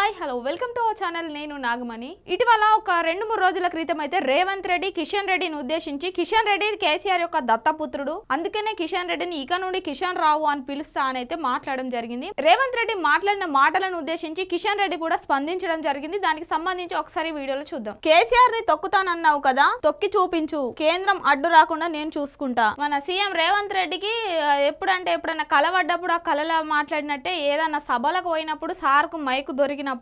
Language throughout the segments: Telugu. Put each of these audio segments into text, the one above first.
Hi hello welcome to our channel. నేను నాగమణి. ఇటీవల ఒక 2-3 రోజుల క్రితం అయితే రేవంత్ రెడ్డి కిషన్ రెడ్డిని ఉద్దేశించి కిషన్ రెడ్డి కేసీఆర్ యొక్క దత్తపుత్రుడు, అందుకనే కిషన్ రెడ్డిని ఇక నుండి కిషన్ రావు అని పిలుస్తా అని అయితే మాట్లాడడం జరిగింది. రేవంత్ రెడ్డి మాట్లాడిన మాటలను ఉద్దేశించి కిషన్ రెడ్డి కూడా స్పందించడం జరిగింది. దానికి సంబంధించి ఒకసారి వీడియోలో చూద్దాం. కేసీఆర్ ని తొక్కుతానన్నావు కదా, తొక్కి చూపించు, కేంద్రం అడ్డు రాకుండా నేను చూసుకుంటా. మన సీఎం రేవంత్ రెడ్డికి ఎప్పుడన్నా కలవడ్డప్పుడు ఆ కళలా మాట్లాడినట్టే ఏదన్నా సభలకు పోయినప్పుడు సార్కు మైకు దొరికినప్పుడు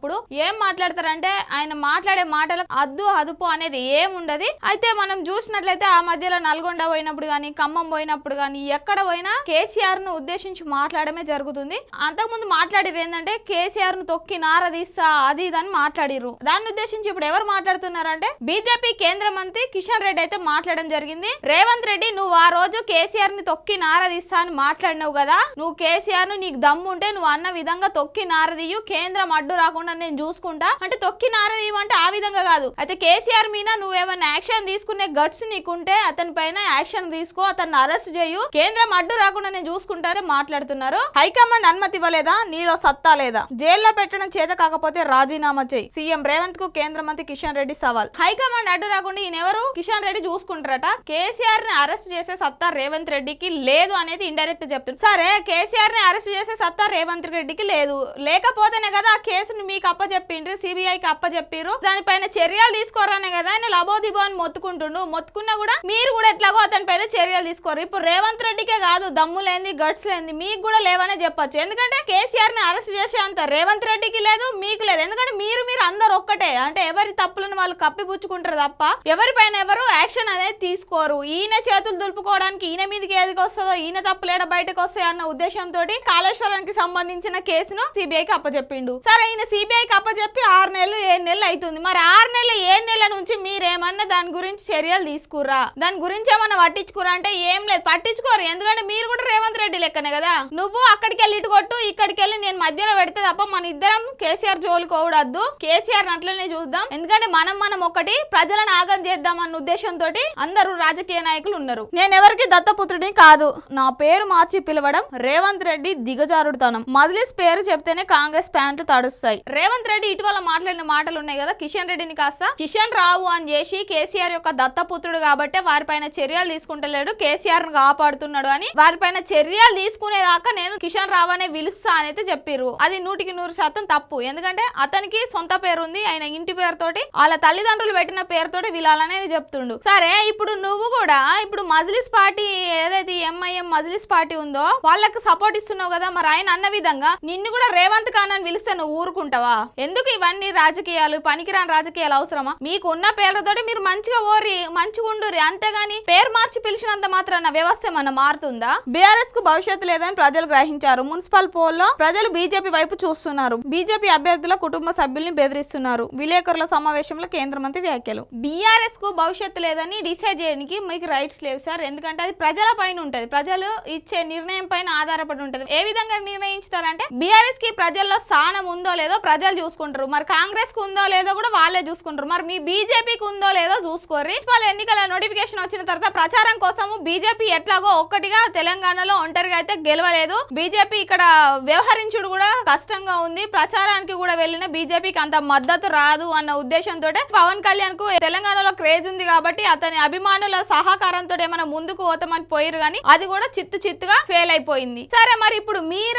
ఏం మాట్లాడతారంటే ఆయన మాట్లాడే మాటలకు అద్దు అదుపు అనేది ఏముండదు. అయితే మనం చూసినట్లయితే ఆ మధ్యలో నల్గొండ పోయినప్పుడు గానీ, ఖమ్మం పోయినప్పుడు గానీ, ఎక్కడ పోయినా కేసీఆర్ ను ఉద్దేశించి మాట్లాడమే జరుగుతుంది. అంతకుముందు మాట్లాడిరు ఏంటంటే కేసీఆర్ ను తొక్కి నారదీస్తా అది ఇదని మాట్లాడిరు. దాన్ని ఉద్దేశించి ఇప్పుడు ఎవరు మాట్లాడుతున్నారంటే బీజేపీ కేంద్ర మంత్రి కిషన్ రెడ్డి అయితే మాట్లాడడం జరిగింది. రేవంత్ రెడ్డి, నువ్వు ఆ రోజు కేసీఆర్ ని తొక్కి నారదీస్తా అని మాట్లాడినావు కదా, నువ్వు కేసీఆర్ ను నీకు దమ్ము ఉంటే నువ్వు అన్న విధంగా తొక్కి నారదీయు, కేంద్రం అడ్డు రాకుండా నేను చూసుకుంటా అంటే తొక్కి నారదీయమంటే ఆ విధంగా కాదు. అయితే కేసీఆర్ మీద నువ్వేమన్నా యాక్షన్ తీసుకునే గట్స్ నీకుంటే అతని పైన యాక్షన్ తీసుకో, అతన్ని అరెస్ట్ చేయు, కేంద్రం అడ్డు రాకుండా నేను చూసుకుంటా అని మాట్లాడుతున్నారు. హైకమాండ్ అనుమతి ఇవ్వలేదా, నీలో సత్తా లేదా, జైల్లో పెట్టడం చేత కాకపోతే రాజీనామా చేయి, సీఎం రేవంత్ కు కేంద్ర మంత్రి కిషన్ రెడ్డి సవాల్. హైకమాండ్ అడ్డు రాకుండా ఈయనెవరు, కిషన్ రెడ్డి చూసుకుంటారట. కేసీఆర్ ని అరెస్ట్ చేసే సత్తా రేవంత్ రెడ్డికి లేదు అనేది ఇండైరెక్ట్ చెప్తుంది. సరే, కేసీఆర్ ని అరెస్ట్ చేసే సత్తా రేవంత్ రెడ్డికి లేదు, లేకపోతేనే కదా ఆ కేసును మీకు అప్పచెప్పిండ్రు, సిబిఐకి అప్పచెప్పిరు, దానిపైన చర్యలు తీసుకోరానే కదా ఆయన లబోదిబో అని మొత్తుకుంటుండు. మొత్తుకున్నా కూడా మీరు కూడా ఎట్లాగో అతని పైన చర్యలు తీసుకోరు. ఇప్పుడు రేవంత్ రెడ్డికే కాదు, దమ్ము లేని గట్స్ లేని మీకు కూడా లేవనే చెప్పొచ్చు. ఎందుకంటే కేసీఆర్ ని అరెస్ట్ చేసే అంత రేవంత్ రెడ్డికి లేదు, మీకు లేదు. ఎందుకంటే మీరు అందరు ఒక్కటే, అంటే ఎవరి తప్పులను వాళ్ళు కప్పిపుచ్చుకుంటారు తప్ప ఎవరిపైన ఎవరు యాక్షన్ అనేది తీసుకోరు. ఈయన చేతులు దులుపుకోవడానికి ఈయన మీదకి ఏదికి వస్తుందో, ఈయన తప్పులేడ బయటకు వస్తాయి అన్న ఉద్దేశంతో కాళేశ్వరానికి సంబంధించిన కేసును సిబిఐకి అప్పచెప్పిండు. సరే, ఈయన సిబిఐకి అప్పచెప్పి 6 నెలలు 7 నెలలు అవుతుంది. మరి 6 నెలలు 7 నెలల నుంచి మీరేమన్నా దాని గురించి చర్యలు తీసుకురా, దాని గురించి ఏమన్నా పట్టించుకురా అంటే ఏం లేదు, పట్టించుకోరు. ఎందుకంటే మీరు కూడా రేవంత్ రెడ్డి లెక్కనే కదా, నువ్వు అక్కడికి వెళ్ళి ఇటు కొట్టు, ఇక్కడికి వెళ్ళి నేను మధ్యలో పెడితే తప్ప మన ఇద్దరం కేసీఆర్ జోలుకోవడద్దు, కేసీఆర్ అట్లనే చూద్దాం. ఎందుకంటే మనం ఒకటి ప్రజలను ఆగం చేద్దాం అన్న ఉద్దేశంతో అందరూ రాజకీయ నాయకులు ఉన్నారు. నేను ఎవరికి దత్తపుత్రుడిని కాదు, నా పేరు మార్చి పిలవడం రేవంత్ రెడ్డి దిగజారుడుతనం. మజ్లిస్ పేరు చెప్తేనే కాంగ్రెస్ ప్యాంట్లు తడుస్తాయి. రేవంత్ రెడ్డి ఇటీవల మాట్లాడిన మాటలు ఉన్నాయి కదా, కిషన్ రెడ్డిని కాస్త కిషన్ రావు అని చేసి కేసీఆర్ యొక్క దత్తపుత్రుడు కాబట్టి వారిపైన చర్యలు తీసుకుంటలేడు, కేసీఆర్ ను కాపాడుతున్నాడు అని వారిపైన చర్యలు తీసుకునేదాకా నేను కిషన్ రావు అనే పిలుస్తా అని అయితే చెప్పారు. అది 100% తప్పు. ఎందుకంటే అతనికి సొంత పేరు ఉంది, ఆయన ఇంటి పేరుతోటి వాళ్ళ తల్లిదండ్రులు పెట్టిన పేరుతోటి వీళ్ళనే చెప్తుండు. సరే, ఇప్పుడు నువ్వు కూడా ఇప్పుడు మజ్లిస్ పార్టీ ఏదైతే ఎంఐఎం మజ్లిస్ పార్టీ ఉందో వాళ్ళకి సపోర్ట్ ఇస్తున్నావు కదా, మరి ఆయన అన్న విధంగా నిన్ను కూడా రేవంత్ ఖాన్ అని పిలిస్తే నువ్వు ఊరుకుంటావా? ఎందుకు ఇవన్నీ రాజకీయాలు, పనికిరాని రాజకీయాలు అవసరమా? మీకు ఉన్న పేర్లతోటి మీరు మంచిగా ఓరి మంచిగా ఉండురి, అంతేగాని పేరు మార్చి పిలిచినంత మాత్రాన వ్యవస్థ ఏమన్నా మారుతుందా? బీఆర్ఎస్ కు భవిష్యత్తు లేదని ప్రజలు గ్రహించారు. మున్సిపల్ పోల్లో ప్రజలు బీజేపీ వైపు చూస్తున్నారు. బీజేపీ అభ్యర్థుల కుటుంబ సభ్యుల్ని బెదిరిస్తున్నారు. విలేకరుల సమావేశంలో కేంద్ర మంత్రి వ్యాఖ్యలు. బీఆర్ఎస్ కు భవిష్యత్తు లేదని డిసైడ్ చేయడానికి మీకు రైట్స్ లేవు సార్, ఎందుకంటే అది ప్రజల పైన ఉంటది, ప్రజలు ఇచ్చే నిర్ణయం పైన ఆధారపడి ఉంటది. ఏ విధంగా నిర్ణయించుతారంటే బీఆర్ఎస్ కి ప్రజల్లో స్థానం ఉందో లేదో ప్రజలు చూసుకుంటారు, మరి కాంగ్రెస్ కు ఉందో లేదో కూడా వాళ్ళే చూసుకుంటారు, మరి మీ బీజేపీకి ఉందో లేదో చూసుకోర్రి. వాళ్ళ ఎన్నికల నోటిఫికేషన్ వచ్చిన తర్వాత ప్రచారం కోసము బీజేపీ ఎట్లాగో ఒక్కటిగా తెలంగాణలో ఒంటరిగా అయితే గెలవలేదు. బీజేపీ ఇక్కడ వ్యవహరించుడు కూడా కష్టంగా ఉంది. ప్రచారానికి కూడా వెళ్ళిన బీజేపీకి అంత మద్దతు రాదు అన్న ఉద్దేశంతో పవన్ కళ్యాణ్ కు తెలంగాణలో క్రేజ్ ఉంది కాబట్టి అతని అభిమానుల సహకారంతో ఏమైనా ముందుకు పోతామని పోయారు, కానీ అది కూడా చిత్తుగా ఫెయిల్ అయిపోయింది. సరే, మరి ఇప్పుడు మీరు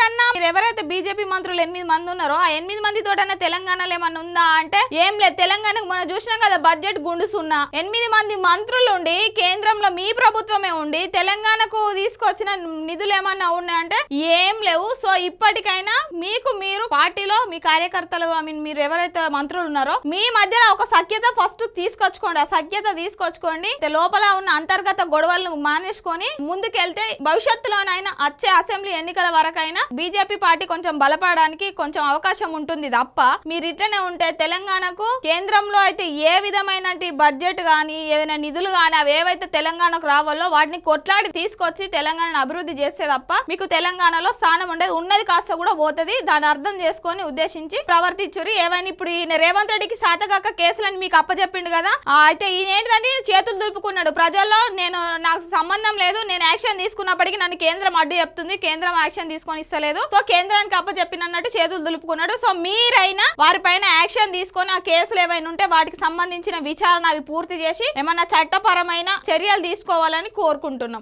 ఎవరైతే బీజేపీ మంత్రులు 8 మంది ఉన్నారో ఆ 8 మంది తోటైనా తెలంగాణలో ఏమన్నా ఉందా అంటే ఏం లేదు. తెలంగాణకు మనం చూసినాం కదా, బడ్జెట్ గుండుసున్నా 8 మంది మంత్రులు ఉండి కేంద్రంలో మీ ప్రభుత్వమే ఉండి తెలంగాణకు తీసుకొచ్చిన నిధులు ఏమన్నా ఉన్నాయంటే ఏం లేవు. సో ఇప్పటికైనా మీరు పార్టీలో మీ కార్యకర్తలు మీరు ఎవరైతే మంత్రులు ఉన్నారో మీ మధ్యలో ఒక సఖ్యత ఫస్ట్ తీసుకొచ్చుకోండి. ఆ సఖ్యత తీసుకొచ్చుకోండి, లోపల ఉన్న అంతర్గత గొడవలను మానేసుకొని ముందుకెళ్తే భవిష్యత్తులోనైనా వచ్చే అసెంబ్లీ ఎన్నికల వరకైనా బీజేపీ పార్టీ కొంచెం బలపడడానికి కొంచెం అవకాశం ఉంటుంది తప్ప మీరు ఇట్లనే ఉంటే తెలంగాణకు కేంద్రంలో అయితే ఏ విధమైన బడ్జెట్ గానీ ఏదైనా నిధులు గానీ అవి ఏవైతే తెలంగాణకు రావాలో వాటిని కొట్లాడి తీసుకొచ్చి తెలంగాణను అభివృద్ధి చేస్తే తప్ప మీకు తెలంగాణలో స్థానం ఉండేది, ఉన్నది కాస్త కూడా పోతుంది. దాన్ని అర్థం చేసుకొని ఉద్దేశించి ప్రవర్తించురి. ఏవైనా ఇప్పుడు ఈయన రేవంత్ రెడ్డికి సాతగాక కేసులని మీకు అప్పచెప్పిండు కదా, అయితే ఈయన ఏంటంటే చేతులు దులుపుకున్నాడు ప్రజల్లో, నాకు సంబంధం లేదు, నేను యాక్షన్ తీసుకున్నప్పటికీ నన్ను కేంద్రం అడ్డు చెప్తుంది, కేంద్రం యాక్షన్ తీసుకొని ఇస్తలేదు, సో కేంద్రానికి అప్పచెప్పినట్టు చేతులు దులుపుకున్నాడు. సో మీ మీరైనా వారిపైన యాక్షన్ తీసుకొని ఆ కేసులు ఏమైనా ఉంటే వాటికి సంబంధించిన విచారణ అవి పూర్తి చేసి ఏమన్నా చట్టపరమైన చర్యలు తీసుకోవాలని కోరుకుంటున్నాం.